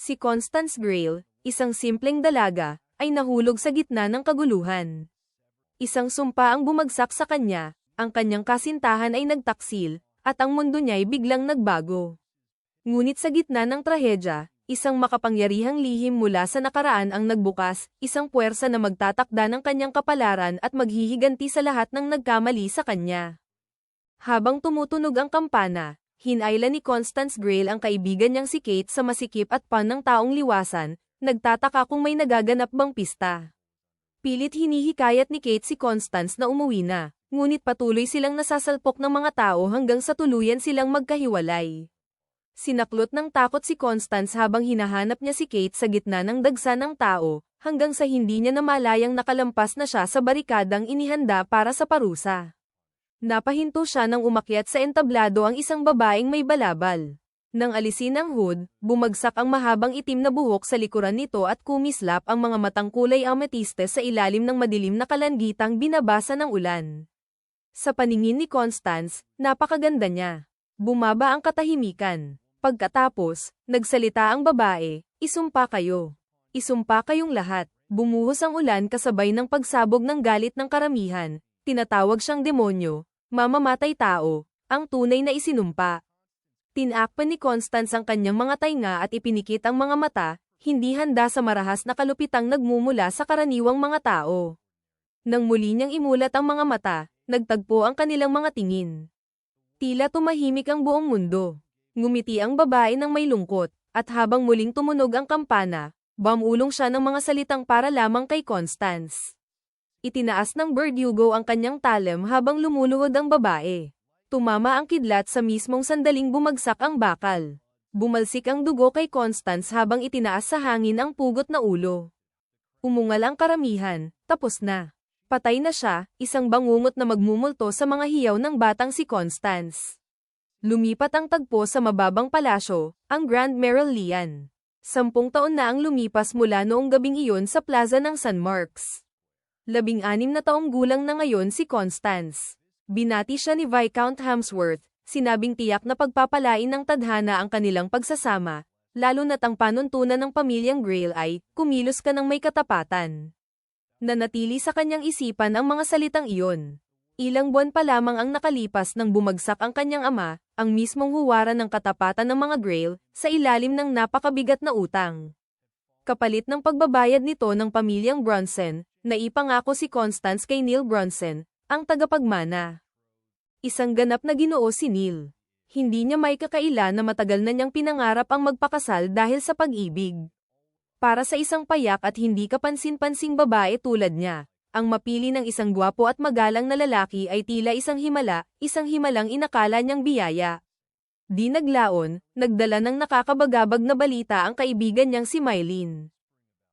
Si Constance Grail, isang simpleng dalaga, ay nahulog sa gitna ng kaguluhan. Isang sumpa ang bumagsak sa kanya, ang kanyang kasintahan ay nagtaksil, at ang mundo niya ay biglang nagbago. Ngunit sa gitna ng trahedya, isang makapangyarihang lihim mula sa nakaraan ang nagbukas, isang puwersa na magtatakda ng kanyang kapalaran at maghihiganti sa lahat ng nagkamali sa kanya. Habang tumutunog ang kampana, hinayla ni Constance Grail ang kaibigan niyang si Kate sa masikip at pan ng taong liwasan, nagtataka kung may nagaganap bang pista. Pilit hinihikayat ni Kate si Constance na umuwi na, ngunit patuloy silang nasasalpok ng mga tao hanggang sa tuluyan silang magkahiwalay. Sinaklot ng takot si Constance habang hinahanap niya si Kate sa gitna ng dagsa ng tao, hanggang sa hindi niya namalayang nakalampas na siya sa barikadang inihanda para sa parusa. Napahinto siya nang umakyat sa entablado ang isang babaeng may balabal. Nang alisin ang hood, bumagsak ang mahabang itim na buhok sa likuran nito at kumislap ang mga matang kulay ametiste sa ilalim ng madilim na kalangitang binabasa ng ulan. Sa paningin ni Constance, napakaganda niya. Bumaba ang katahimikan. Pagkatapos, nagsalita ang babae, "Isumpa kayo. Isumpa kayong lahat." Bumuhos ang ulan kasabay ng pagsabog ng galit ng karamihan. Tinatawag siyang demonyo, mamamatay tao, ang tunay na isinumpa. Tinakpan ni Constance ang kanyang mga tainga at ipinikit ang mga mata, hindi handa sa marahas na kalupitang nagmumula sa karaniwang mga tao. Nang muli niyang imulat ang mga mata, nagtagpo ang kanilang mga tingin. Tila tumahimik ang buong mundo. Ngumiti ang babae ng may lungkot, at habang muling tumunog ang kampana, bumulong siya ng mga salitang para lamang kay Constance. Itinaas ng Verdugo ang kanyang talem habang lumuluhod ang babae. Tumama ang kidlat sa mismong sandaling bumagsak ang bakal. Bumalsik ang dugo kay Constance habang itinaas sa hangin ang pugot na ulo. Umungal ang karamihan, tapos na. Patay na siya, isang bangungot na magmumulto sa mga hiyaw ng batang si Constance. Lumipat ang tagpo sa mababang palasyo, ang Grand Merolean. 10 taon na ang lumipas mula noong gabing iyon sa plaza ng San Marks. 16 na taong gulang na ngayon si Constance. Binati siya ni Viscount Hamsworth, sinabing tiyak na pagpapalain ng tadhana ang kanilang pagsasama, lalo na't ang panuntunan ng pamilyang Grail ay, "Kumilos ka ng may katapatan." Nanatili sa kanyang isipan ang mga salitang iyon. Ilang buwan pa lamang ang nakalipas nang bumagsak ang kanyang ama, ang mismong huwaran ng katapatan ng mga Grail, sa ilalim ng napakabigat na utang. Kapalit ng pagbabayad nito ng pamilyang Bronson, naipangako si Constance kay Neil Bronson, ang tagapagmana. Isang ganap na ginoo si Neil. Hindi niya may kakaila na matagal na niyang pinangarap ang magpakasal dahil sa pag-ibig. Para sa isang payak at hindi kapansin-pansing babae tulad niya, ang mapili ng isang gwapo at magalang na lalaki ay tila isang himalang inakala niyang biyaya. Di naglaon, nagdala ng nakakabagabag na balita ang kaibigan niyang si Mylene.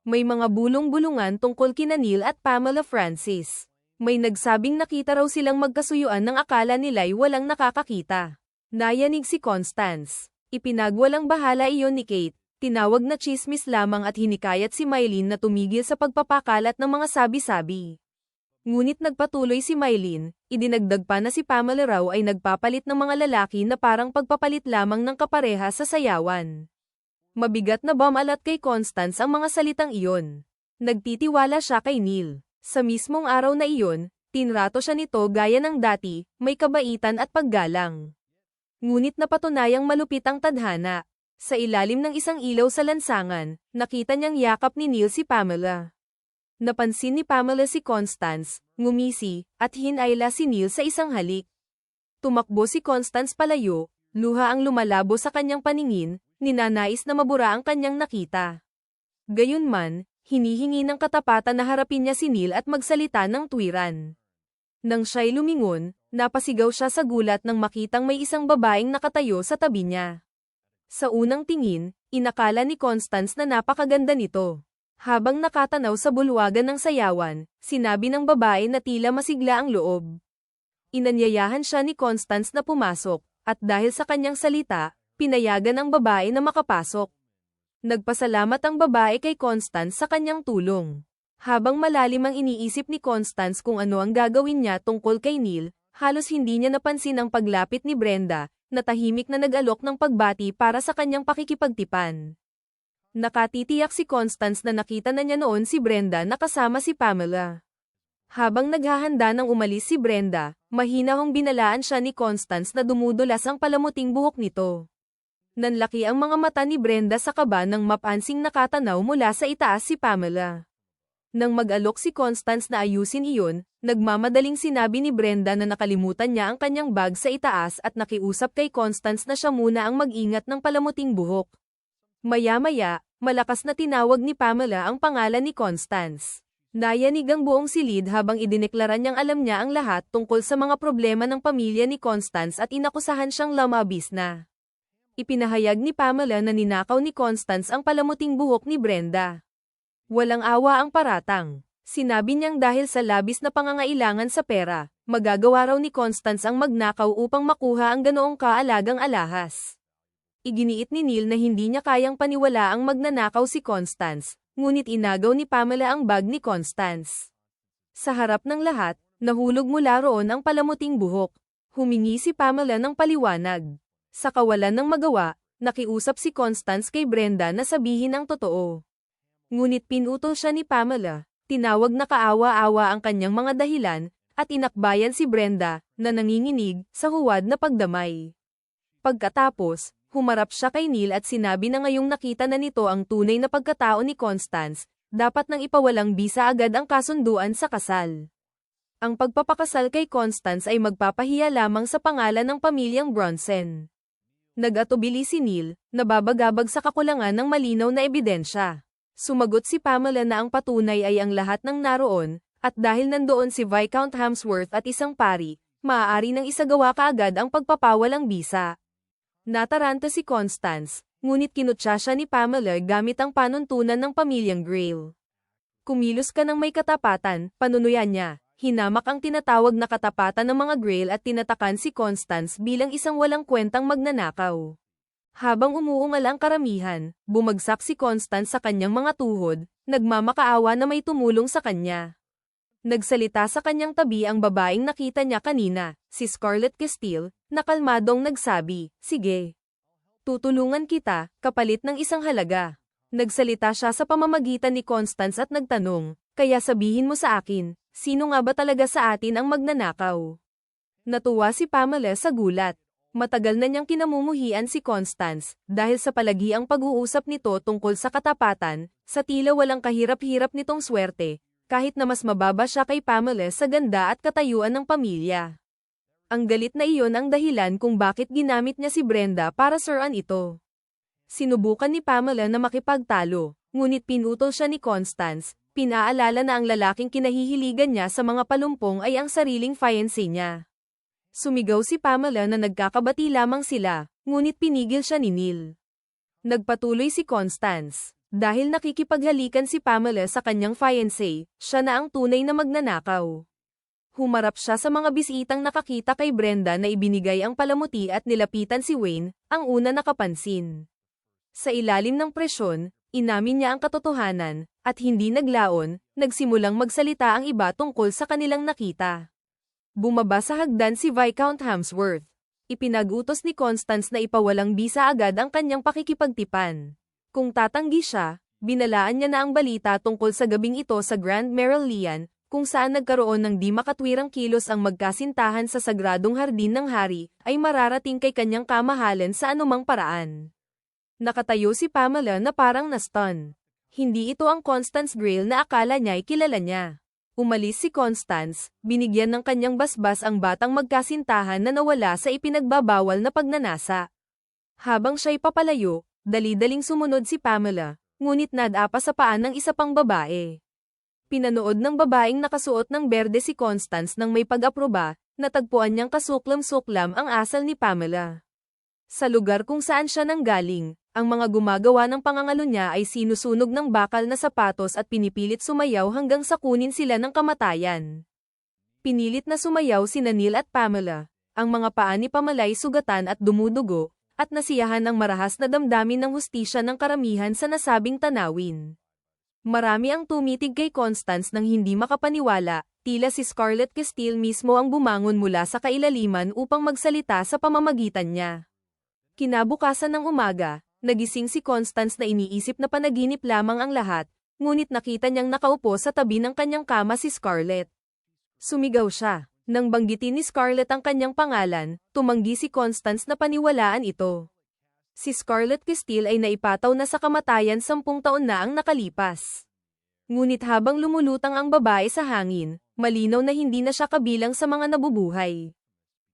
May mga bulong-bulungan tungkol kina Neil at Pamela Francis. May nagsabing nakita raw silang magkasuyuan ng akala nila'y walang nakakakita. Nayanig si Constance. Ipinagwalang bahala iyon ni Kate. Tinawag na tsismis lamang at hinikayat si Mylene na tumigil sa pagpapakalat ng mga sabi-sabi. Ngunit nagpatuloy si Mylene, idinagdag pa na si Pamela raw ay nagpapalit ng mga lalaki na parang pagpapalit lamang ng kapareha sa sayawan. Mabigat na bumalat kay Constance ang mga salitang iyon. Nagtitiwala siya kay Neil. Sa mismong araw na iyon, tinrato siya nito gaya ng dati, may kabaitan at paggalang. Ngunit napatunayang malupit ang tadhana. Sa ilalim ng isang ilaw sa lansangan, nakita niyang yakap ni Neil si Pamela. Napansin ni Pamela si Constance, ngumisi, at hinayla si Neil sa isang halik. Tumakbo si Constance palayo, luha ang lumalabo sa kanyang paningin, ninanais na mabura ang kanyang nakita. Gayunman, hinihingi ng katapatan na harapin niya si Neil at magsalita ng tuwiran. Nang siya'y lumingon, napasigaw siya sa gulat nang makitang may isang babaeng nakatayo sa tabi niya. Sa unang tingin, inakala ni Constance na napakaganda nito. Habang nakatanaw sa bulwagan ng sayawan, sinabi ng babae na tila masigla ang loob. Inanyayahan siya ni Constance na pumasok, at dahil sa kanyang salita, pinayagan ang babae na makapasok. Nagpasalamat ang babae kay Constance sa kanyang tulong. Habang malalim ang iniisip ni Constance kung ano ang gagawin niya tungkol kay Neil, halos hindi niya napansin ang paglapit ni Brenda, na tahimik na nag-alok ng pagbati para sa kanyang pakikipagtipan. Nakatitiyak si Constance na nakita na niya noon si Brenda na kasama si Pamela. Habang naghahanda ng umalis si Brenda, mahinahong binalaan siya ni Constance na dumudulas ang palamuting buhok nito. Nanlaki ang mga mata ni Brenda sa kaba nang mapansing nakatanaw mula sa itaas si Pamela. Nang mag-alok si Constance na ayusin iyon, nagmamadaling sinabi ni Brenda na nakalimutan niya ang kanyang bag sa itaas at nakiusap kay Constance na siya muna ang mag-ingat ng palamuting buhok. Maya-maya, malakas na tinawag ni Pamela ang pangalan ni Constance. Nayanig ang buong silid habang idineklara niyang alam niya ang lahat tungkol sa mga problema ng pamilya ni Constance at inakusahan siyang lamabis na. Ipinahayag ni Pamela na ninakaw ni Constance ang palamuting buhok ni Brenda. Walang awa ang paratang. Sinabi niyang dahil sa labis na pangangailangan sa pera, magagawa raw ni Constance ang magnakaw upang makuha ang ganoong kaalagang alahas. Iginiit ni Neil na hindi niya kayang paniwala ang magnanakaw si Constance, ngunit inagaw ni Pamela ang bag ni Constance. Sa harap ng lahat, nahulog mula roon ang palamuting buhok. Humingi si Pamela ng paliwanag. Sa kawalan ng magawa, nakiusap si Constance kay Brenda na sabihin ang totoo. Ngunit pinutol siya ni Pamela, tinawag na kaawa-awa ang kanyang mga dahilan, at inakbayan si Brenda, na nanginginig, sa huwad na pagdamay. Pagkatapos, humarap siya kay Neil at sinabi na ngayong nakita na nito ang tunay na pagkatao ni Constance, dapat nang ipawalang bisa agad ang kasunduan sa kasal. Ang pagpapakasal kay Constance ay magpapahiya lamang sa pangalan ng pamilyang Bronson. Nag-atubili si Neil, nababagabag sa kakulangan ng malinaw na ebidensya. Sumagot si Pamela na ang patunay ay ang lahat ng naroon, at dahil nandoon si Viscount Hamsworth at isang pari, maaari nang isagawa kaagad ang pagpapawalang bisa. Nataranta si Constance, ngunit kinutya siya ni Pamela gamit ang panuntunan ng pamilyang Grail. Kumilos ka ng may katapatan, panunuyan niya. Hinamak ang tinatawag na katapatan ng mga Grail at tinatakan si Constance bilang isang walang kwentang magnanakaw. Habang umuungal ang karamihan, bumagsak si Constance sa kanyang mga tuhod, nagmamakaawa na may tumulong sa kanya. Nagsalita sa kanyang tabi ang babaeng nakita niya kanina, si Scarlett Castile, na kalmadong nagsabi, "Sige. Tutulungan kita, kapalit ng isang halaga." Nagsalita siya sa pamamagitan ni Constance at nagtanong, "Kaya sabihin mo sa akin, sino nga ba talaga sa atin ang magnanakaw?" Natuwa si Pamela sa gulat. Matagal na niyang kinamumuhian si Constance, dahil sa palagiang pag-uusap nito tungkol sa katapatan, sa tila walang kahirap-hirap nitong swerte, kahit na mas mababa siya kay Pamela sa ganda at katayuan ng pamilya. Ang galit na iyon ang dahilan kung bakit ginamit niya si Brenda para suruan ito. Sinubukan ni Pamela na makipagtalo, ngunit pinutol siya ni Constance, pinaalala na ang lalaking kinahihiligan niya sa mga palumpong ay ang sariling fiancé niya. Sumigaw si Pamela na nagkakabati lamang sila, ngunit pinigil siya ni Neil. Nagpatuloy si Constance. Dahil nakikipaghalikan si Pamela sa kanyang fiancé, siya na ang tunay na magnanakaw. Humarap siya sa mga bisitang nakakita kay Brenda na ibinigay ang palamuti at nilapitan si Wayne, ang una nakapansin. Sa ilalim ng presyon, inamin niya ang katotohanan, at hindi naglaon, nagsimulang magsalita ang iba tungkol sa kanilang nakita. Bumaba sa hagdan si Viscount Hamsworth. Ipinag-utos ni Constance na ipawalang bisa agad ang kanyang pakikipagtipan. Kung tatanggi siya, binalaan niya na ang balita tungkol sa gabing ito sa Grand Merolean, kung saan nagkaroon ng di makatwirang kilos ang magkasintahan sa sagradong hardin ng hari, ay mararating kay kanyang kamahalan sa anumang paraan. Nakatayo si Pamela na parang na-stun. Hindi ito ang Constance Grail na akala niya ay kilala niya. Umalis si Constance, binigyan ng kanyang basbas ang batang magkasintahan na nawala sa ipinagbabawal na pagnanasa. Habang siya'y papalayo, dali-daling sumunod si Pamela, ngunit nadapa sa paan ng isa pang babae. Pinanood ng babaeng nakasuot ng berde si Constance nang may pag-aproba, natagpuan niyang kasuklam-suklam ang asal ni Pamela. Sa lugar kung saan siya nanggaling, ang mga gumagawa ng pangangalo niya ay sinusunog ng bakal na sapatos at pinipilit sumayaw hanggang sa kunin sila ng kamatayan. Pinilit na sumayaw sina Neil at Pamela. Ang mga paa ni Pamela ay sugatan at dumudugo, at nasiyahan ang marahas na damdamin ng hustisya ng karamihan sa nasabing tanawin. Marami ang tumitig kay Constance nang hindi makapaniwala, tila si Scarlett Castile mismo ang bumangon mula sa kailaliman upang magsalita sa pamamagitan niya. Kinabukasan ng umaga, Nagising si Constance na iniisip na panaginip lamang ang lahat, ngunit nakita niyang nakaupo sa tabi ng kanyang kama si Scarlett. Sumigaw siya. Nang banggitin ni Scarlett ang kanyang pangalan, tumanggi si Constance na paniwalaan ito. Si Scarlett Castile ay naipataw na sa kamatayan 10 taon na ang nakalipas. Ngunit habang lumulutang ang babae sa hangin, malinaw na hindi na siya kabilang sa mga nabubuhay.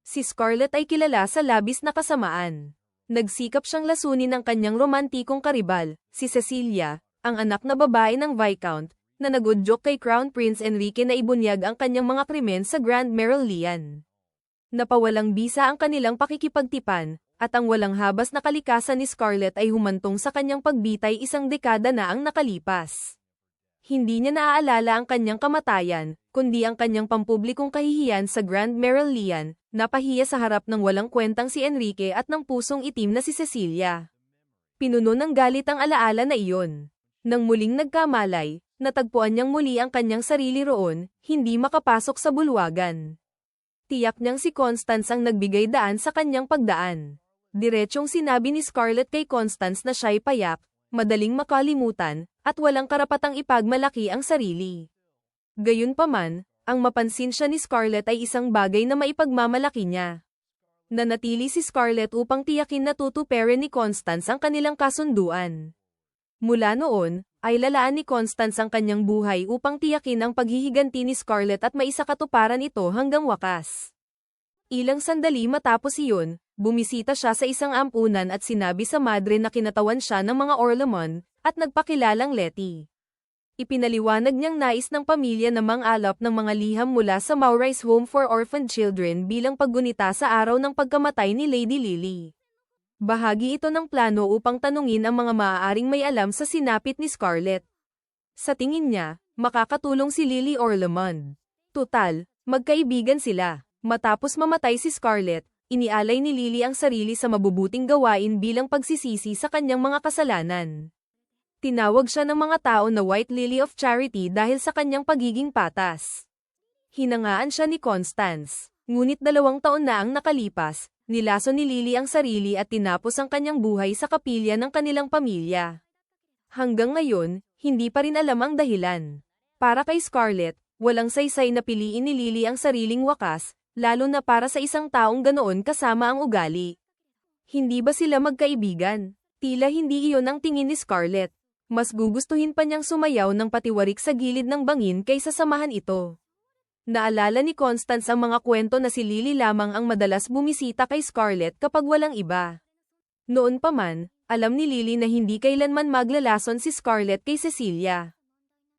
Si Scarlett ay kilala sa labis na kasamaan. Nagsikap siyang lasunin ang kanyang romantikong karibal, si Cecilia, ang anak na babae ng Viscount, na nagudyok kay Crown Prince Enrique na ibunyag ang kanyang mga krimen sa Grand Merolean. Napawalang bisa ang kanilang pakikipagtipan, at ang walang habas na kalikasan ni Scarlett ay humantong sa kanyang pagbitay 1 dekada na ang nakalipas. Hindi niya naaalala ang kanyang kamatayan, kundi ang kanyang pampublikong kahihiyan sa Grand Merolean, napahiya sa harap ng walang kwentang si Enrique at ng pusong itim na si Cecilia. Pinuno ng galit ang alaala na iyon. Nang muling nagkamalay, natagpuan niyang muli ang kanyang sarili roon, hindi makapasok sa bulwagan. Tiyak niyang si Constance ang nagbigay daan sa kanyang pagdaan. Diretsyong sinabi ni Scarlett kay Constance na siya'y payak, madaling makalimutan, at walang karapatang ipagmalaki ang sarili. Gayunpaman, ang mapansin siya ni Scarlett ay isang bagay na maipagmamalaki niya. Nanatili si Scarlett upang tiyakin na tutuperin ni Constance ang kanilang kasunduan. Mula noon, ay lalaan ni Constance ang kanyang buhay upang tiyakin ang paghihiganti ni Scarlett at maisakatuparan ito hanggang wakas. Ilang sandali matapos iyon, bumisita siya sa isang ampunan at sinabi sa madre na kinatawan siya ng mga Orlamon, at nagpakilalang Letty. Ipinaliwanag niyang nais ng pamilya na mang-alap ng mga liham mula sa Maurice Home for Orphaned Children bilang paggunita sa araw ng pagkamatay ni Lady Lily. Bahagi ito ng plano upang tanungin ang mga maaaring may alam sa sinapit ni Scarlett. Sa tingin niya, makakatulong si Lily Orlamond. Tutal, magkaibigan sila. Matapos mamatay si Scarlett, inialay ni Lily ang sarili sa mabubuting gawain bilang pagsisisi sa kanyang mga kasalanan. Tinawag siya ng mga tao na White Lily of Charity dahil sa kanyang pagiging patas. Hinangaan siya ni Constance, ngunit 2 taon na ang nakalipas, nilaso ni Lily ang sarili at tinapos ang kanyang buhay sa kapilya ng kanilang pamilya. Hanggang ngayon, hindi pa rin alam ang dahilan. Para kay Scarlett, walang saysay na piliin ni Lily ang sariling wakas, lalo na para sa isang taong ganoon kasama ang ugali. Hindi ba sila magkaibigan? Tila hindi iyon ang tingin ni Scarlett. Mas gugustuhin pa niyang sumayaw ng patiwarik sa gilid ng bangin kaysa samahan ito. Naalala ni Constance ang mga kwento na si Lily lamang ang madalas bumisita kay Scarlett kapag walang iba. Noon pa man, alam ni Lily na hindi kailanman maglalason si Scarlett kay Cecilia.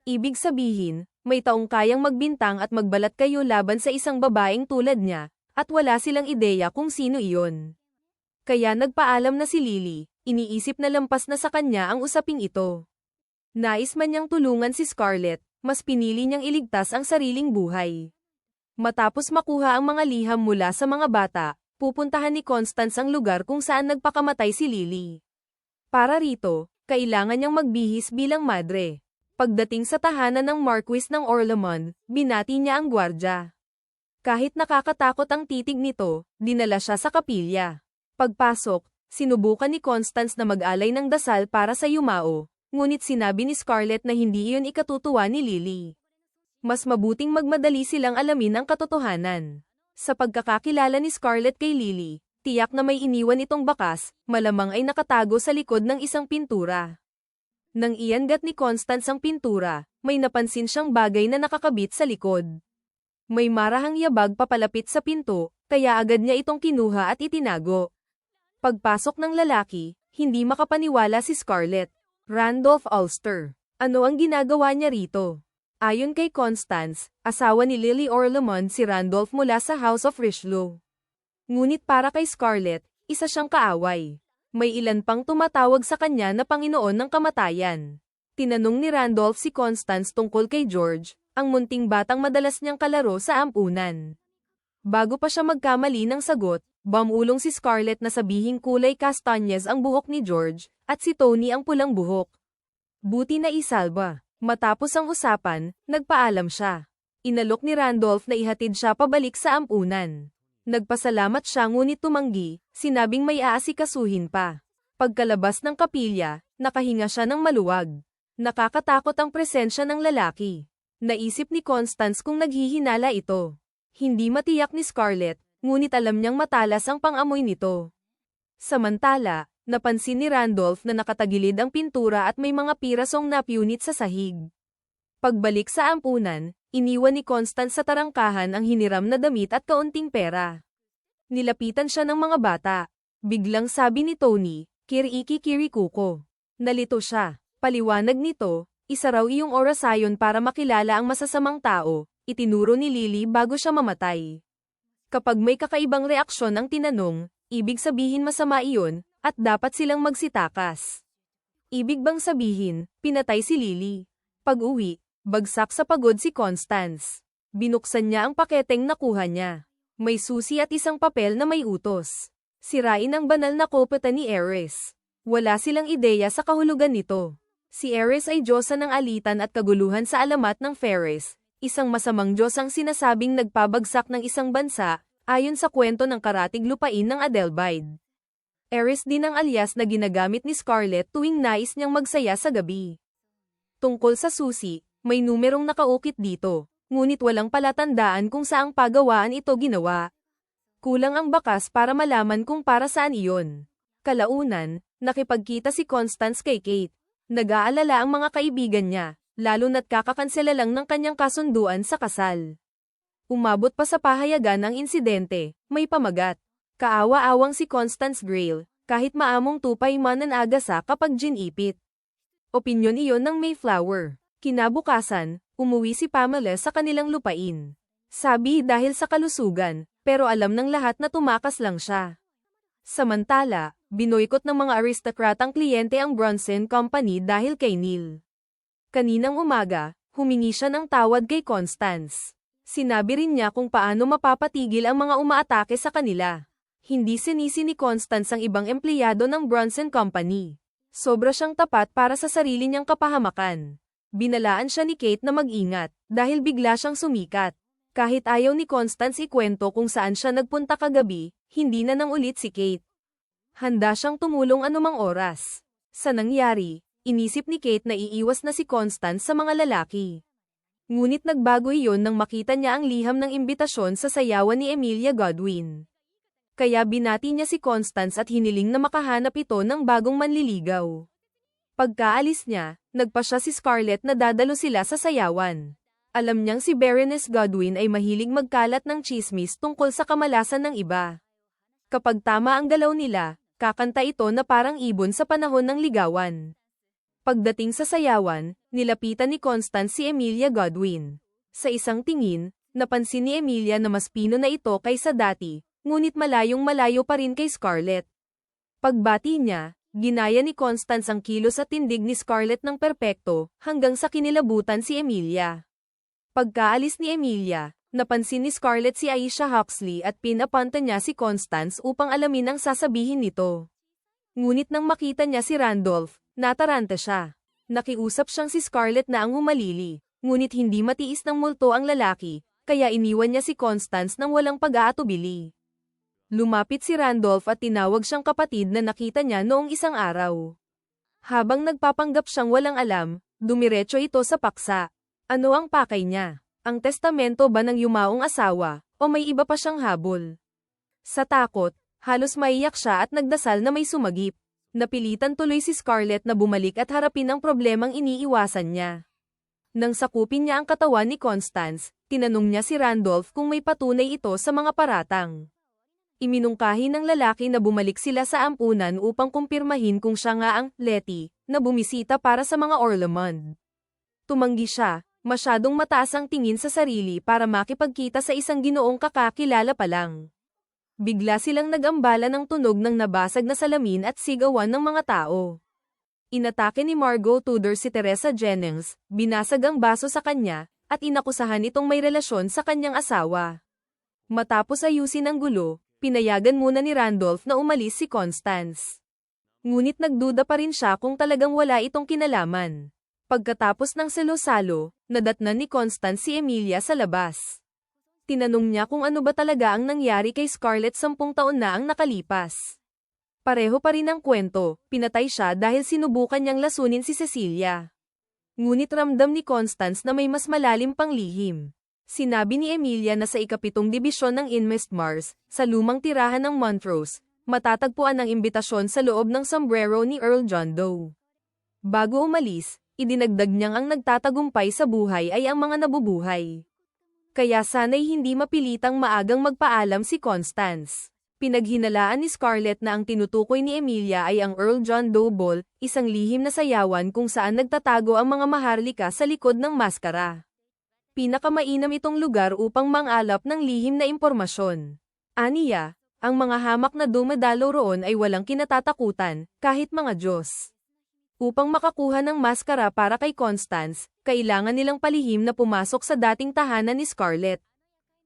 Ibig sabihin, may taong kayang magbintang at magbalat kayo laban sa isang babaeng tulad niya, at wala silang ideya kung sino iyon. Kaya nagpaalam na si Lily, iniisip na lampas na sa kanya ang usaping ito. Nais man niyang tulungan si Scarlett, mas pinili niyang iligtas ang sariling buhay. Matapos makuha ang mga liham mula sa mga bata, pupuntahan ni Constance ang lugar kung saan nagpakamatay si Lily. Para rito, kailangan niyang magbihis bilang madre. Pagdating sa tahanan ng Marquis ng Orlamon, binati niya ang gwardya. Kahit nakakatakot ang titig nito, dinala siya sa kapilya. Pagpasok, sinubukan ni Constance na mag-alay ng dasal para sa yumao, ngunit sinabi ni Scarlett na hindi iyon ikatutuwa ni Lily. Mas mabuting magmadali silang alamin ang katotohanan. Sa pagkakakilala ni Scarlett kay Lily, tiyak na may iniwan itong bakas, malamang ay nakatago sa likod ng isang pintura. Nang iangat ni Constance ang pintura, may napansin siyang bagay na nakakabit sa likod. May marahang yabag papalapit sa pinto, kaya agad niya itong kinuha at itinago. Pagpasok ng lalaki, hindi makapaniwala si Scarlett. Randolph Ulster. Ano ang ginagawa niya rito? Ayon kay Constance, asawa ni Lily Orlamond si Randolph mula sa House of Richelieu. Ngunit para kay Scarlett, isa siyang kaaway. May ilan pang tumatawag sa kanya na Panginoon ng Kamatayan. Tinanong ni Randolph si Constance tungkol kay George, ang munting batang madalas niyang kalaro sa ampunan. Bago pa siya magkamali ng sagot, bumulong si Scarlett na sabihing kulay kastanyes ang buhok ni George, at si Tony ang pulang buhok. Buti na isalba. Matapos ang usapan, nagpaalam siya. Inalok ni Randolph na ihatid siya pabalik sa ampunan. Nagpasalamat siya ngunit tumanggi, sinabing may aasikasuhin pa. Pagkalabas ng kapilya, nakahinga siya ng maluwag. Nakakatakot ang presensya ng lalaki. Naisip ni Constance kung naghihinala ito. Hindi matiyak ni Scarlett, ngunit alam niyang matalas ang pang-amoy nito. Samantala, napansin ni Randolph na nakatagilid ang pintura at may mga pirasong napunit sa sahig. Pagbalik sa ampunan, iniwan ni Constance sa tarangkahan ang hiniram na damit at kaunting pera. Nilapitan siya ng mga bata. Biglang sabi ni Tony, "Kiriki kirikuko." Nalito siya. Paliwanag nito, isa raw iyong orasayon para makilala ang masasamang tao, itinuro ni Lily bago siya mamatay. Kapag may kakaibang reaksyon ang tinanong, ibig sabihin masama iyon, at dapat silang magsitakas. Ibig bang sabihin, pinatay si Lily? Pag-uwi, bagsak sa pagod si Constance. Binuksan niya ang paketeng nakuha niya. May susi at isang papel na may utos. Sirain ang banal na kopeta ni Ares. Wala silang ideya sa kahulugan nito. Si Ares ay diyosa ng alitan at kaguluhan sa alamat ng Ferris, isang masamang diyos ang sinasabing nagpabagsak ng isang bansa, ayon sa kwento ng karatig lupain ng Adelbide. Ares din ang alias na ginagamit ni Scarlett tuwing nais niyang magsaya sa gabi. Tungkol sa susi, may numerong nakaukit dito, ngunit walang palatandaan kung saang pagawaan ito ginawa. Kulang ang bakas para malaman kung para saan iyon. Kalaunan, nakipagkita si Constance kay Kate. Nag-aalala ang mga kaibigan niya, lalo na't kakakansela lang ng kanyang kasunduan sa kasal. Umabot pa sa pahayagan ang insidente, may pamagat. Kaawa-awang si Constance Grayle, kahit maamong tupay mananagasa kapag ginipit. Opinyon iyon ng Mayflower. Kinabukasan, umuwi si Pamela sa kanilang lupain. Sabi dahil sa kalusugan, pero alam ng lahat na tumakas lang siya. Samantala, binoykot ng mga aristocrat ang kliyente ang Bronson Company dahil kay Neil. Kaninang umaga, humingi siya ng tawad kay Constance. Sinabi rin niya kung paano mapapatigil ang mga umaatake sa kanila. Hindi sinisi ni Constance ang ibang empleyado ng Bronson Company. Sobra siyang tapat para sa sarili niyang kapahamakan. Binalaan siya ni Kate na mag-ingat, dahil bigla siyang sumikat. Kahit ayaw ni Constance ikwento kung saan siya nagpunta kagabi, hindi na nang ulit si Kate. Handa siyang tumulong anumang oras. Sa nangyari, inisip ni Kate na iiwas na si Constance sa mga lalaki. Ngunit nagbago iyon nang makita niya ang liham ng imbitasyon sa sayawan ni Emilia Godwin. Kaya binati niya si Constance at hiniling na makahanap ito ng bagong manliligaw. Pagkaalis niya, nagpa siya si Scarlett na dadalo sila sa sayawan. Alam niyang si Baroness Godwin ay mahilig magkalat ng chismis tungkol sa kamalasan ng iba. Kapag tama ang galaw nila, kakanta ito na parang ibon sa panahon ng ligawan. Pagdating sa sayawan, nilapitan ni Constance si Emilia Godwin. Sa isang tingin, napansin ni Emilia na mas pino na ito kaysa dati, ngunit malayong-malayo pa rin kay Scarlett. Pagbati niya, ginaya ni Constance ang kilos at tindig ni Scarlett ng perpekto, hanggang sa kinilabutan si Emilia. Pagkaalis ni Emilia, napansin ni Scarlett si Aisha Huxley at pinapanta niya si Constance upang alamin ang sasabihin nito. Ngunit nang makita niya si Randolph, nataranta siya. Nakiusap siyang si Scarlett na ang humalili, ngunit hindi matiis ng multo ang lalaki, kaya iniwan niya si Constance nang walang pag-aatubili. Lumapit si Randolph at tinawag siyang kapatid na nakita niya noong isang araw. Habang nagpapanggap siyang walang alam, dumiretso ito sa paksa. Ano ang pakay niya? Ang testamento ba ng yumaong asawa, o may iba pa siyang habol? Sa takot, halos maiyak siya at nagdasal na may sumagip. Napilitan tuloy si Scarlett na bumalik at harapin ang problemang iniiwasan niya. Nang sakupin niya ang katawan ni Constance, tinanong niya si Randolph kung may patunay ito sa mga paratang. Iminungkahi ng lalaki na bumalik sila sa ampunan upang kumpirmahin kung siya nga ang Letty na bumisita para sa mga Orlamond. Tumanggi siya. Masyadong mataas ang tingin sa sarili para makipagkita sa isang ginoong kakakilala pa lang. Bigla silang nag-ambala ng tunog ng nabasag na salamin at sigawan ng mga tao. Inatake ni Margot Tudor si Teresa Jennings, binasag ang baso sa kanya, at inakusahan itong may relasyon sa kanyang asawa. Matapos ayusin ang gulo, pinayagan muna ni Randolph na umalis si Constance. Ngunit nagduda pa rin siya kung talagang wala itong kinalaman. Pagkatapos ng salo-salo, nadatnan ni Constance si Emilia sa labas. Tinanong niya kung ano ba talaga ang nangyari kay Scarlett 10 taon na ang nakalipas. Pareho pa rin ang kwento, pinatay siya dahil sinubukan niyang lasunin si Cecilia. Ngunit ramdam ni Constance na may mas malalim pang lihim. Sinabi ni Emilia na sa ikapitong dibisyon ng Inmest Mars, sa lumang tirahan ng Montrose, matatagpuan ang imbitasyon sa loob ng sombrero ni Earl John Doe. Bago umalis, idinagdag niyang ang nagtatagumpay sa buhay ay ang mga nabubuhay. Kaya sana'y hindi mapilitang maagang magpaalam si Constance. Pinaghinalaan ni Scarlett na ang tinutukoy ni Emilia ay ang Earl John Doe Ball, isang lihim na sayawan kung saan nagtatago ang mga maharlika sa likod ng maskara. Pinakamainam itong lugar upang mangalap ng lihim na impormasyon. Aniya, ang mga hamak na dumadalo roon ay walang kinatatakutan, kahit mga Diyos. Upang makakuha ng maskara para kay Constance, kailangan nilang palihim na pumasok sa dating tahanan ni Scarlett.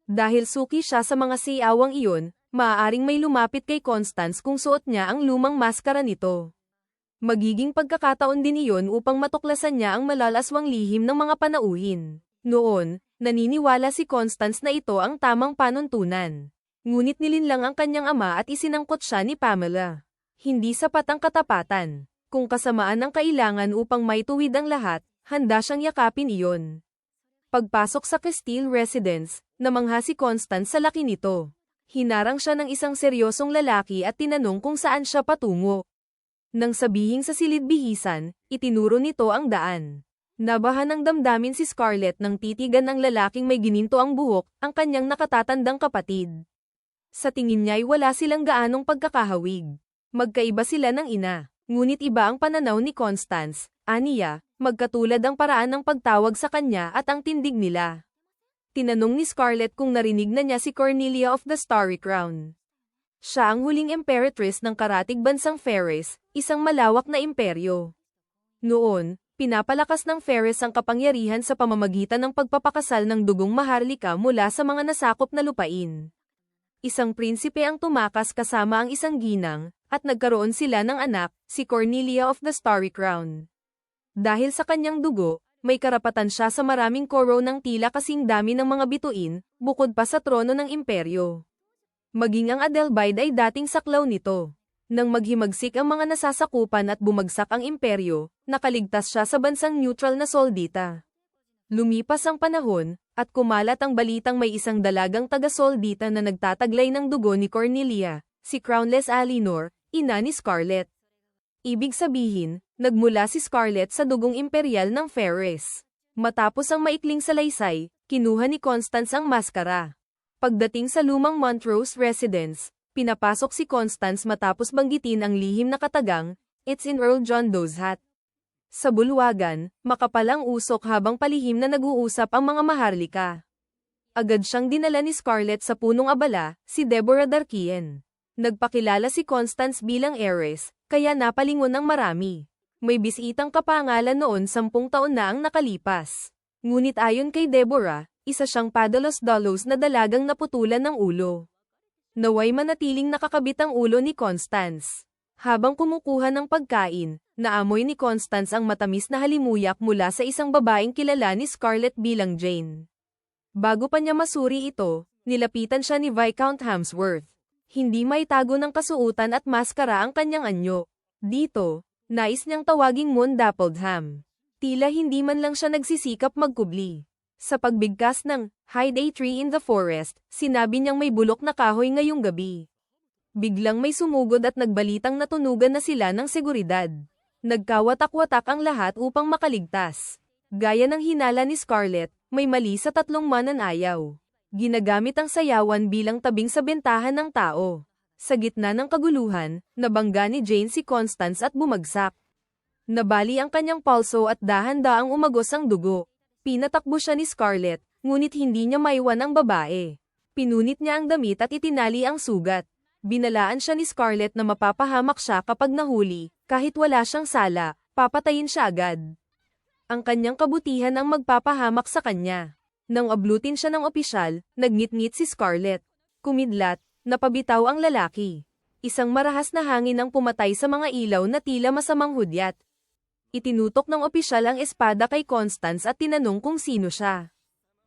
Dahil suki siya sa mga siyawang iyon, maaaring may lumapit kay Constance kung suot niya ang lumang maskara nito. Magiging pagkakataon din iyon upang matuklasan niya ang malalaswang lihim ng mga panauhin. Noon, naniniwala si Constance na ito ang tamang panuntunan. Ngunit nilinlang ang kanyang ama at isinangkot siya ni Pamela. Hindi sapat ang katapatan. Kung kasamaan ang kailangan upang maituwid ang lahat, handa siyang yakapin iyon. Pagpasok sa Castile residence, namangha si Constance sa laki nito. Hinarang siya ng isang seryosong lalaki at tinanong kung saan siya patungo. Nang sabihing sa silid-bihisan, itinuro nito ang daan. Nabahan ng damdamin si Scarlett nang titigan ng lalaking may gininto ang buhok, ang kanyang nakatatandang kapatid. Sa tingin niya ay wala silang gaanong pagkakahawig. Magkaiba sila ng ina, ngunit iba ang pananaw ni Constance, aniya, magkatulad ang paraan ng pagtawag sa kanya at ang tindig nila. Tinanong ni Scarlett kung narinig na niya si Cornelia of the Starry Crown. Siya ang huling emperatris ng karatig bansang Ferris, isang malawak na imperyo. Noon, pinapalakas ng Ferris ang kapangyarihan sa pamamagitan ng pagpapakasal ng dugong maharlika mula sa mga nasakop na lupain. Isang prinsipe ang tumakas kasama ang isang ginang, at nagkaroon sila ng anak, si Cornelia of the Starry Crown. Dahil sa kanyang dugo, may karapatan siya sa maraming koro ng tila kasing dami ng mga bituin, bukod pa sa trono ng imperyo. Maging ang Adelbide ay dating saklaw nito. Nang maghimagsik ang mga nasasakupan at bumagsak ang imperyo, nakaligtas siya sa bansang neutral na Soldita. Lumipas ang panahon, at kumalat ang balitang may isang dalagang taga-Soldita na nagtataglay ng dugo ni Cornelia, si Crownless Alinor, ina ni Scarlett. Ibig sabihin, nagmula si Scarlett sa dugong imperial ng Ferris. Matapos ang maikling salaysay, kinuha ni Constance ang maskara. Pagdating sa lumang Montrose residence, pinapasok si Constance matapos banggitin ang lihim na katagang, "It's in Earl John Doe's hat." Sa bulwagan, makapal ang usok habang palihim na nag-uusap ang mga maharlika. Agad siyang dinala ni Scarlett sa punong abala, si Deborah Darkien. Nagpakilala si Constance bilang heiress, kaya napalingon ng marami. May bisitang kapangalan noon 10 taon na ang nakalipas. Ngunit ayon kay Deborah, isa siyang padalos-dalos na dalagang naputulan ng ulo. Naway manatiling nakakabit ang ulo ni Constance. Habang kumukuha ng pagkain, naamoy ni Constance ang matamis na halimuyak mula sa isang babaeng kilala ni Scarlett bilang Jane. Bago pa niya masuri ito, nilapitan siya ni Viscount Hamsworth. Hindi maitago ng kasuutan at maskara ang kanyang anyo. Dito, nais niyang tawaging Moon Dappled-Ham. Tila hindi man lang siya nagsisikap magkubli. Sa pagbigkas ng "Hide a tree in the forest", sinabi niyang may bulok na kahoy ngayong gabi. Biglang may sumugod at nagbalitang natunugan na sila ng seguridad. Nagkawatak-watak ang lahat upang makaligtas. Gaya ng hinala ni Scarlett, may mali sa 3 mananayaw. Ginagamit ang sayawan bilang tabing sa bentahan ng tao. Sa gitna ng kaguluhan, nabangga ni Jane si Constance at bumagsak. Nabali ang kanyang pulso at dahan-daang umagos ang dugo. Pinatakbo siya ni Scarlett, ngunit hindi niya maiwan ang babae. Pinunit niya ang damit at itinali ang sugat. Binalaan siya ni Scarlett na mapapahamak siya kapag nahuli, kahit wala siyang sala, papatayin siya agad. Ang kanyang kabutihan ang magpapahamak sa kanya. Nang ablutin siya ng opisyal, nagngit-ngit si Scarlett. Kumidlat, napabitaw ang lalaki. Isang marahas na hangin ang pumatay sa mga ilaw na tila masamang hudyat. Itinutok ng opisyal ang espada kay Constance at tinanong kung sino siya.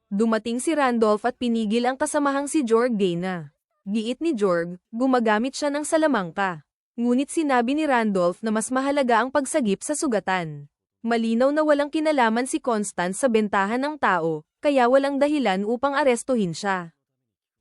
Dumating si Randolph at pinigil ang kasamahang si Jorg Dana. Giit ni Jorg, gumagamit siya ng salamangka. Ngunit sinabi ni Randolph na mas mahalaga ang pagsagip sa sugatan. Malinaw na walang kinalaman si Constance sa bentahan ng tao, kaya walang dahilan upang arestuhin siya.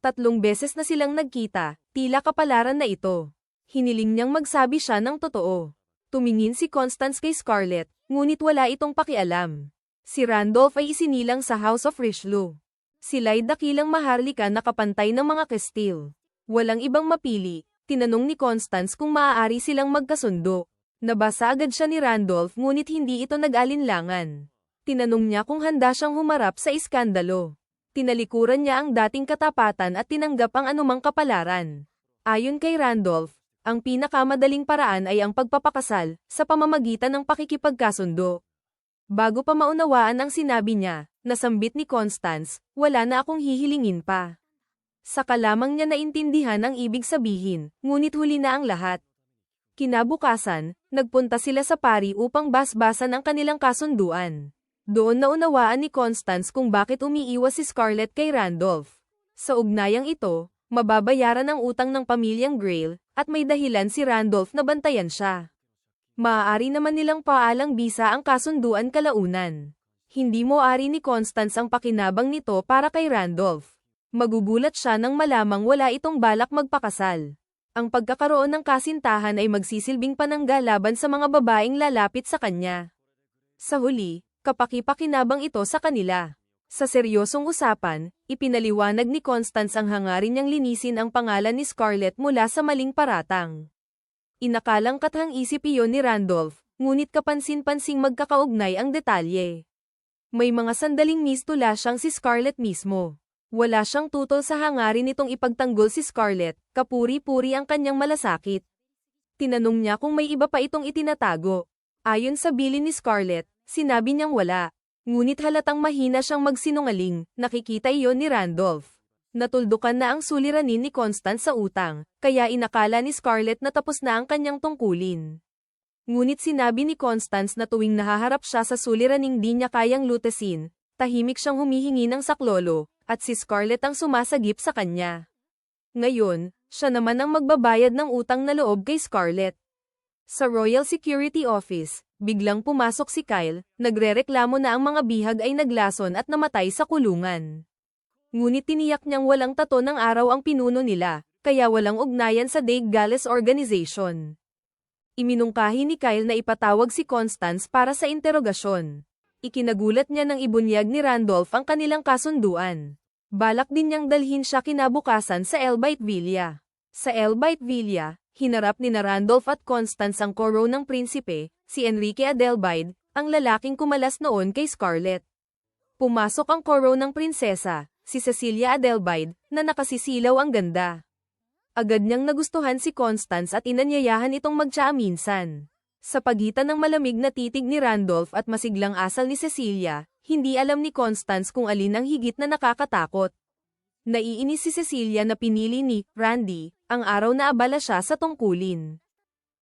3 beses na silang nagkita, tila kapalaran na ito. Hiniling niyang magsabi siya ng totoo. Tumingin si Constance kay Scarlett, ngunit wala itong pakialam. Si Randolph ay isinilang sa House of Richelieu. Sila'y dakilang maharlika na kapantay ng mga Castile. Walang ibang mapili, tinanong ni Constance kung maaari silang magkasundo. Nabasa agad siya ni Randolph ngunit hindi ito nag-alinlangan. Tinanong niya kung handa siyang humarap sa iskandalo. Tinalikuran niya ang dating katapatan at tinanggap ang anumang kapalaran. Ayon kay Randolph, ang pinakamadaling paraan ay ang pagpapakasal, sa pamamagitan ng pakikipagkasundo. Bago pa maunawaan ang sinabi niya, nasambit ni Constance, wala na akong hihilingin pa. Saka lamang niya naintindihan ang ibig sabihin, ngunit huli na ang lahat. Kinabukasan, nagpunta sila sa pari upang basbasan ang kanilang kasunduan. Doon naunawaan ni Constance kung bakit umiiwas si Scarlett kay Randolph. Sa ugnayang ito, mababayaran ang utang ng pamilyang Grail, at may dahilan si Randolph na bantayan siya. Maaari naman nilang paalang bisa ang kasunduan kalaunan. Hindi moari ni Constance ang pakinabang nito para kay Randolph. Magugulat siya nang malamang wala itong balak magpakasal. Ang pagkakaroon ng kasintahan ay magsisilbing panangga laban sa mga babaeng lalapit sa kanya. Sa huli, kapaki-pakinabang ito sa kanila. Sa seryosong usapan, ipinaliwanag ni Constance ang hangarin niyang linisin ang pangalan ni Scarlett mula sa maling paratang. Inakalang kathang-isip iyon ni Randolph, ngunit kapansin-pansing magkakaugnay ang detalye. May mga sandaling mistula siyang si Scarlett mismo. Wala siyang tutol sa hangarin nitong ipagtanggol si Scarlett, kapuri-puri ang kanyang malasakit. Tinanong niya kung may iba pa itong itinatago. Ayon sa bilin ni Scarlett, sinabi niyang wala. Ngunit halatang mahina siyang magsinungaling, nakikita iyon ni Randolph. Natuldukan na ang suliranin ni Constance sa utang, kaya inakala ni Scarlett na tapos na ang kanyang tungkulin. Ngunit sinabi ni Constance na tuwing nahaharap siya sa suliraning di niya kayang lutesin, tahimik siyang humihingi ng saklolo, at si Scarlett ang sumasagip sa kanya. Ngayon, siya naman ang magbabayad ng utang na loob kay Scarlett. Sa Royal Security Office, biglang pumasok si Kyle, nagrereklamo na ang mga bihag ay naglason at namatay sa kulungan. Ngunit tiniyak niyang walang tato ng araw ang pinuno nila, kaya walang ugnayan sa Dague Gales Organization. Iminungkahi ni Kyle na ipatawag si Constance para sa interogasyon. Ikinagulat niya nang ibunyag ni Randolph ang kanilang kasunduan. Balak din niyang dalhin siya kinabukasan sa Elbite Villa. Sa Elbite Villa, hinarap ni Randolph at Constance ang koro ng prinsipe, si Enrique Adelbide, ang lalaking kumalas noon kay Scarlett. Pumasok ang koro ng prinsesa, si Cecilia Adelbide, na nakasisilaw ang ganda. Agad niyang nagustuhan si Constance at inanyayahan itong magtsaa minsan. Sa pagitan ng malamig na titig ni Randolph at masiglang asal ni Cecilia, hindi alam ni Constance kung alin ang higit na nakakatakot. Naiinis si Cecilia na pinili ni Randy ang araw na abala siya sa tungkulin.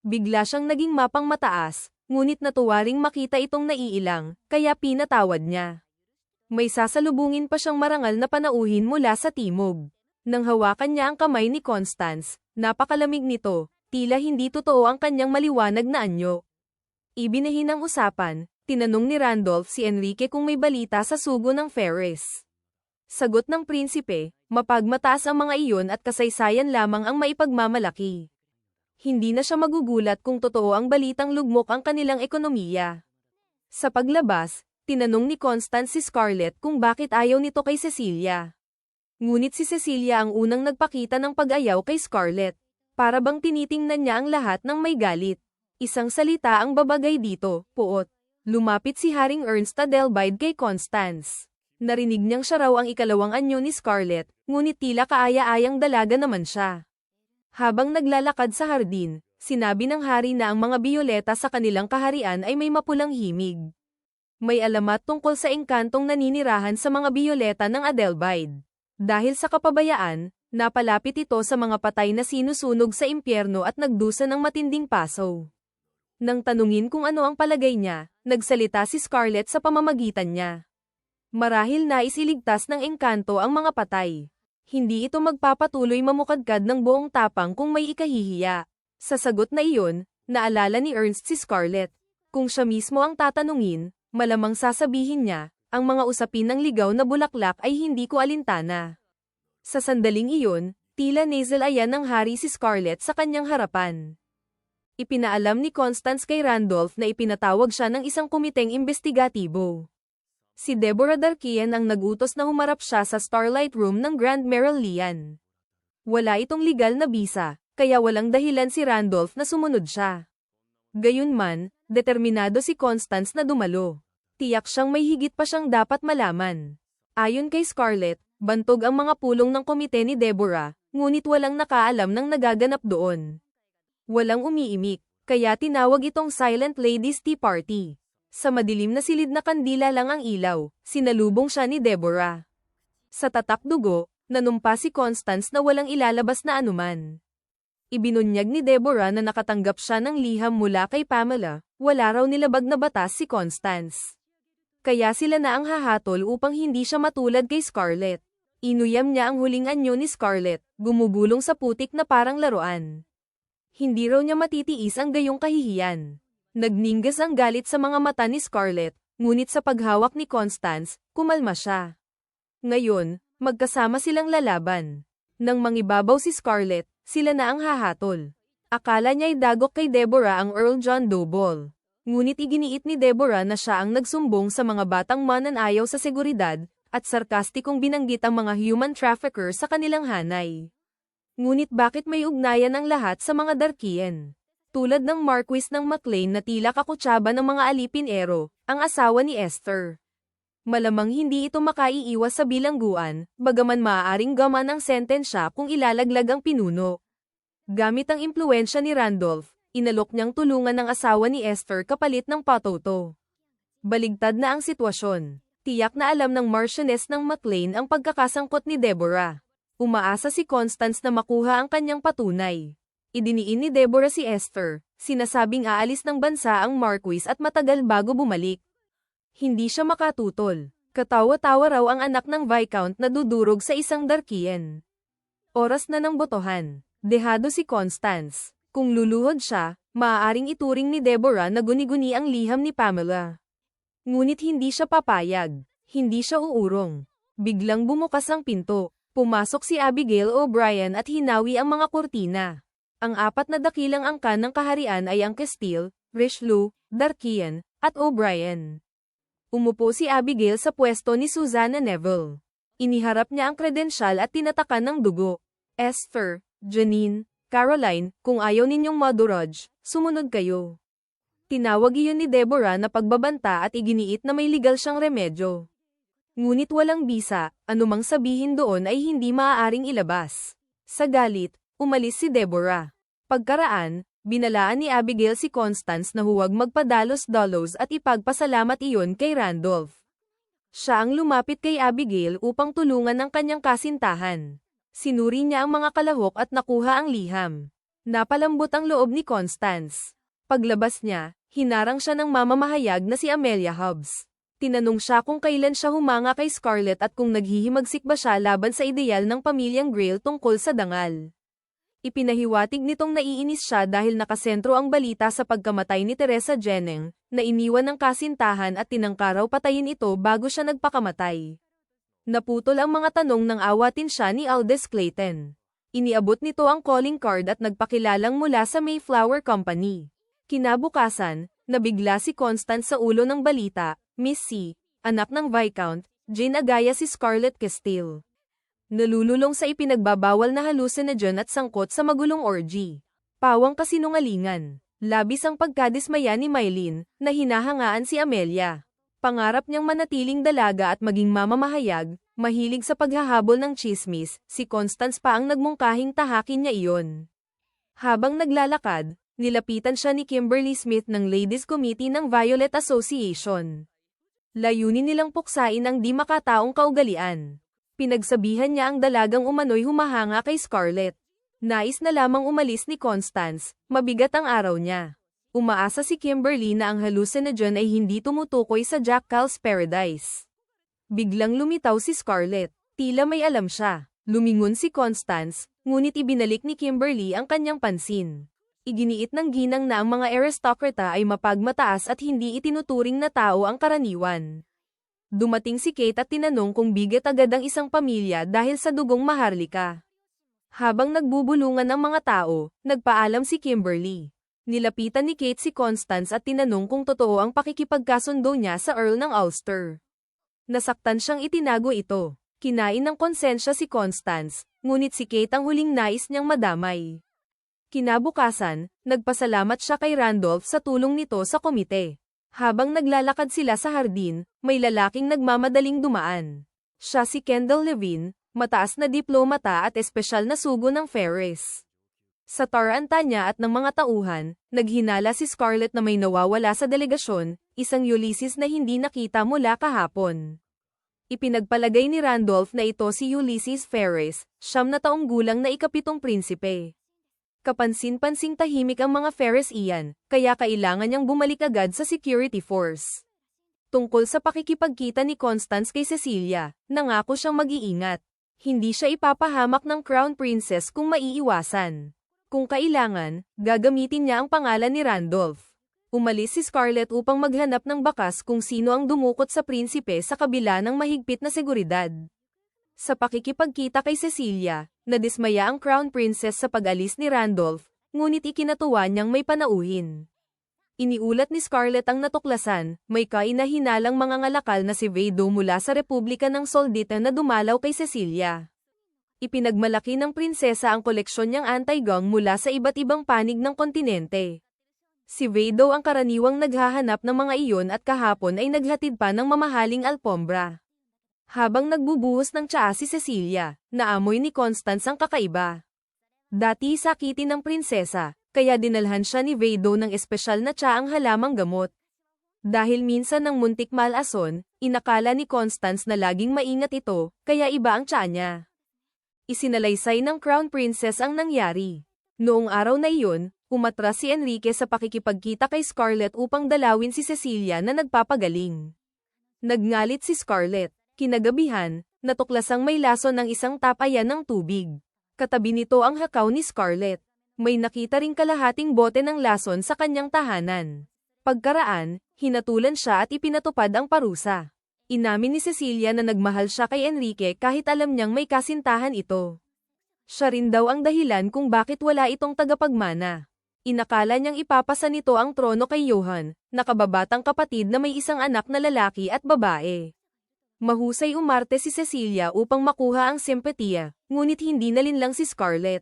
Bigla siyang naging mapang mataas, ngunit natuwa ring makita itong naiilang, kaya pinatawad niya. May sasalubungin pa siyang marangal na panauhin mula sa timog. Nang hawakan niya ang kamay ni Constance, napakalamig nito, tila hindi totoo ang kanyang maliwanag na anyo. Ibinahin ang usapan, tinanong ni Randolph si Enrique kung may balita sa sugo ng Ferris. Sagot ng prinsipe, mapagmataas ang mga iyon at kasaysayan lamang ang maipagmamalaki. Hindi na siya magugulat kung totoo ang balitang lugmok ang kanilang ekonomiya. Sa paglabas, tinanong ni Constance si Scarlett kung bakit ayaw nito kay Cecilia. Ngunit si Cecilia ang unang nagpakita ng pag-ayaw kay Scarlett. Para bang tinitingnan niya ang lahat ng may galit. Isang salita ang babagay dito, puot. Lumapit si Haring Ernst Adelbide kay Constance. Narinig niyang siya raw ang ikalawang anyo ni Scarlett, ngunit tila kaaya-ayang dalaga naman siya. Habang naglalakad sa hardin, sinabi ng hari na ang mga biyoleta sa kanilang kaharian ay may mapulang himig. May alamat tungkol sa engkantong naninirahan sa mga biyoleta ng Adelbide. Dahil sa kapabayaan, napalapit ito sa mga patay na sinusunog sa impyerno at nagdusa ng matinding paso. Nang tanungin kung ano ang palagay niya, nagsalita si Scarlett sa pamamagitan niya. Marahil nais iligtas ng engkanto ang mga patay. Hindi ito magpapatuloy mamukadkad ng buong tapang kung may ikahihiya. Sa sagot na iyon, naalala ni Ernst si Scarlett. Kung siya mismo ang tatanungin, malamang sasabihin niya, ang mga usapin ng ligaw na bulaklak ay hindi ko alintana. Sa sandaling iyon, tila nasal-ayan ng hari si Scarlett sa kanyang harapan. Ipinaalam ni Constance kay Randolph na ipinatawag siya ng isang komiteng imbestigatibo. Si Deborah Darkian ang nagutos na humarap siya sa Starlight Room ng Grand Merolean. Wala itong legal na bisa, kaya walang dahilan si Randolph na sumunod siya. Gayunman, determinado si Constance na dumalo. Tiyak siyang may higit pa siyang dapat malaman. Ayon kay Scarlett, bantog ang mga pulong ng komite ni Deborah, ngunit walang nakaalam ng nagaganap doon. Walang umiimik, kaya tinawag itong Silent Ladies Tea Party. Sa madilim na silid na kandila lang ang ilaw, sinalubong siya ni Deborah. Sa tatak dugo, nanumpa si Constance na walang ilalabas na anuman. Ibinunyag ni Deborah na nakatanggap siya ng liham mula kay Pamela, wala raw nilabag na batas si Constance. Kaya sila na ang hahatol upang hindi siya matulad kay Scarlett. Inuyam niya ang huling anyo ni Scarlett, gumugulong sa putik na parang laruan. Hindi raw niya matitiis ang gayong kahihiyan. Nagninggas ang galit sa mga mata ni Scarlett, ngunit sa paghawak ni Constance, kumalma siya. Ngayon, magkasama silang lalaban. Nang mangibabaw si Scarlett, sila na ang hahatol. Akala niya'y dagok kay Deborah ang Earl John Doe. Ngunit iginiit ni Deborah na siya ang nagsumbong sa mga batang mananayaw sa seguridad, at sarkastikong binanggit ang mga human trafficker sa kanilang hanay. Ngunit bakit may ugnayan ang lahat sa mga Darkian? Tulad ng Marquis ng McLean na tila kakutsaba ng mga alipinero, ang asawa ni Esther. Malamang hindi ito makaiiwas sa bilangguan, bagaman maaaring gaman ang sentensya kung ilalaglag ang pinuno. Gamit ang impluwensya ni Randolph, inalok niyang tulungan ng asawa ni Esther kapalit ng patoto. Baligtad na ang sitwasyon. Tiyak na alam ng Marchioness ng McLean ang pagkakasangkot ni Deborah. Umaasa si Constance na makuha ang kanyang patunay. Idiniin ni Deborah si Esther, sinasabing aalis ng bansa ang Marquis at matagal bago bumalik. Hindi siya makatutol. Katawa-tawa raw ang anak ng Viscount na dudurog sa isang Darkian. Oras na ng botohan. Dehado si Constance. Kung luluhod siya, maaaring ituring ni Deborah na guni-guni ang liham ni Pamela. Ngunit hindi siya papayag. Hindi siya uurong. Biglang bumukas ang pinto. Pumasok si Abigail O'Brien at hinawi ang mga kurtina. Ang apat na dakilang angkan ng kaharian ay ang Castile, Richelieu, Darkian, at O'Brien. Umupo si Abigail sa pwesto ni Susanna Neville. Iniharap niya ang kredensyal at tinatakan ng dugo. Esther, Janine, Caroline, kung ayaw ninyong madurog, sumunod kayo. Tinawag iyon ni Deborah na pagbabanta at iginiit na may legal siyang remedyo. Ngunit walang bisa, anumang sabihin doon ay hindi maaaring ilabas. Sa galit, umalis si Deborah. Pagkaraan, binalaan ni Abigail si Constance na huwag magpadalos-dalos at ipagpasalamat iyon kay Randolph. Siya ang lumapit kay Abigail upang tulungan ang kanyang kasintahan. Sinuri niya ang mga kalahok at nakuha ang liham. Napalambot ang loob ni Constance. Paglabas niya, hinarang siya ng mamamahayag na si Amelia Hobbs. Tinanong siya kung kailan siya humanga kay Scarlett at kung naghihimagsik ba siya laban sa ideal ng pamilyang Grail tungkol sa dangal. Ipinahiwatig nitong naiinis siya dahil nakasentro ang balita sa pagkamatay ni Teresa Jennings, na iniwan ng kasintahan at tinangkaraw patayin ito bago siya nagpakamatay. Naputol ang mga tanong nang awatin siya ni Aldous Clayton. Iniabot nito ang calling card at nagpakilalang mula sa Mayflower Company. Kinabukasan, nabigla si Constance sa ulo ng balita, Miss C, anak ng Viscount, Jane agaya si Scarlett Castile. Nalululong sa ipinagbabawal na hallucinogen at sangkot sa magulong orgy. Pawang kasinungalingan. Labis ang pagkadismaya ni Mylene, na hinahangaan si Amelia. Pangarap niyang manatiling dalaga at maging mamamahayag, mahilig sa paghahabol ng chismis, si Constance pa ang nagmungkahing tahakin niya iyon. Habang naglalakad, nilapitan siya ni Kimberly Smith ng Ladies Committee ng Violet Association. Layunin nilang puksain ang di makataong kaugalian. Pinagsabihan niya ang dalagang umano'y humahanga kay Scarlett. Nais na lamang umalis ni Constance, mabigat ang araw niya. Umaasa si Kimberly na ang hallucinogen ay hindi tumutukoy sa Jackal's Paradise. Biglang lumitaw si Scarlett, tila may alam siya. Lumingon si Constance, ngunit ibinalik ni Kimberly ang kanyang pansin. Iginiit ng ginang na ang mga aristokrata ay mapagmataas at hindi itinuturing na tao ang karaniwan. Dumating si Kate at tinanong kung bigat agad ang isang pamilya dahil sa dugong maharlika. Habang nagbubulungan ang mga tao, nagpaalam si Kimberly. Nilapitan ni Kate si Constance at tinanong kung totoo ang pakikipagkasundo niya sa Earl ng Ulster. Nasaktan siyang itinago ito. Kinain ng konsensya si Constance, ngunit si Kate ang huling nais niyang madamay. Kinabukasan, nagpasalamat siya kay Randolph sa tulong nito sa komite. Habang naglalakad sila sa hardin, may lalaking nagmamadaling dumaan. Siya si Kendall Levine, mataas na diplomata at espesyal na sugo ng Ferris. Sa taranta niya at ng mga tauhan, naghinala si Scarlett na may nawawala sa delegasyon, isang Ulysses na hindi nakita mula kahapon. Ipinagpalagay ni Randolph na ito si Ulysses Ferris, 9 na taong gulang na ikapitong prinsipe. Kapansin-pansing tahimik ang mga Ferris iyan, kaya kailangan niyang bumalik agad sa security force. Tungkol sa pakikipagkita ni Constance kay Cecilia, nangako siyang mag-iingat. Hindi siya ipapahamak ng Crown Princess kung maiiwasan. Kung kailangan, gagamitin niya ang pangalan ni Randolph. Umalis si Scarlett upang maghanap ng bakas kung sino ang dumukot sa prinsipe sa kabila ng mahigpit na seguridad. Sa pakikipagkita kay Cecilia, nadismaya ang Crown Princess sa pag-alis ni Randolph, ngunit ikinatuwa niyang may panauhin. Iniulat ni Scarlett ang natuklasan, may kainahinalang mga ngalakal na si Vado mula sa Republika ng Soldita na dumalaw kay Cecilia. Ipinagmalaki ng prinsesa ang koleksyon niyang anti-gong mula sa iba't ibang panig ng kontinente. Si Vado ang karaniwang naghahanap ng mga iyon at kahapon ay naghatid pa ng mamahaling alpombra. Habang nagbubuhos ng tsaa si Cecilia, naamoy ni Constance ang kakaiba. Dati sakitin ng prinsesa, kaya dinalhan siya ni Vado ng espesyal na tsaang halamang gamot. Dahil minsan ng muntik malason, inakala ni Constance na laging maingat ito, kaya iba ang tsaa niya. Isinalaysay ng Crown Princess ang nangyari. Noong araw na iyon, umatras si Enrique sa pakikipagkita kay Scarlett upang dalawin si Cecilia na nagpapagaling. Nagngalit si Scarlett. Kinagabihan, natuklasang may lason ng isang tapayan ng tubig. Katabi nito ang hakaw ni Scarlett. May nakita ring kalahating bote ng lason sa kanyang tahanan. Pagkaraan, hinatulan siya at ipinatupad ang parusa. Inamin ni Cecilia na nagmahal siya kay Enrique kahit alam niyang may kasintahan ito. Siya rin daw ang dahilan kung bakit wala itong tagapagmana. Inakala niyang ipapasa nito ang trono kay Johan, nakababatang kapatid na may isang anak na lalaki at babae. Mahusay umarte si Cecilia upang makuha ang simpatiya, ngunit hindi nalinlang si Scarlett.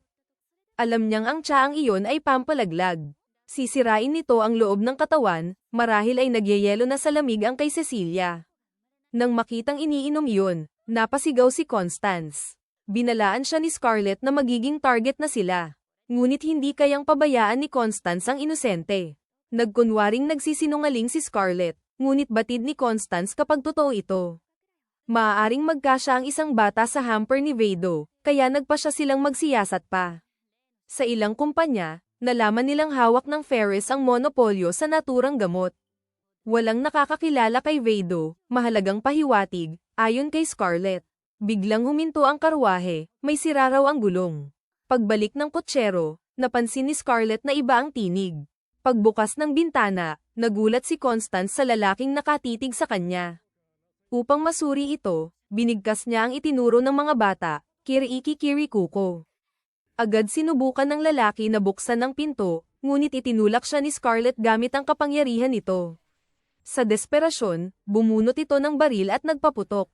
Alam niyang ang tsaang iyon ay pampalaglag. Sisirain nito ang loob ng katawan, marahil ay nagyayelo na sa lamig ang kay Cecilia. Nang makitang iniinom iyon, napasigaw si Constance. Binalaan siya ni Scarlett na magiging target na sila. Ngunit hindi kayang pabayaan ni Constance ang inosente. Nagkunwaring nagsisinungaling si Scarlett, ngunit batid ni Constance kapag totoo ito. Maaaring magkasya ang isang bata sa hamper ni Vado, kaya nagpa siya silang magsiyasat pa. Sa ilang kumpanya, nalaman nilang hawak ng Ferris ang monopolyo sa naturang gamot. Walang nakakakilala kay Vado, mahalagang pahiwatig, ayon kay Scarlett. Biglang huminto ang karwahe, may sira raw ang gulong. Pagbalik ng kutsero, napansin ni Scarlett na iba ang tinig. Pagbukas ng bintana, nagulat si Constance sa lalaking nakatitig sa kanya. Upang masuri ito, binigkas niya ang itinuro ng mga bata, Kiriki Kirikuko. Agad sinubukan ng lalaki na buksan ang pinto, ngunit itinulak siya ni Scarlett gamit ang kapangyarihan nito. Sa desperasyon, bumunot ito ng baril at nagpaputok.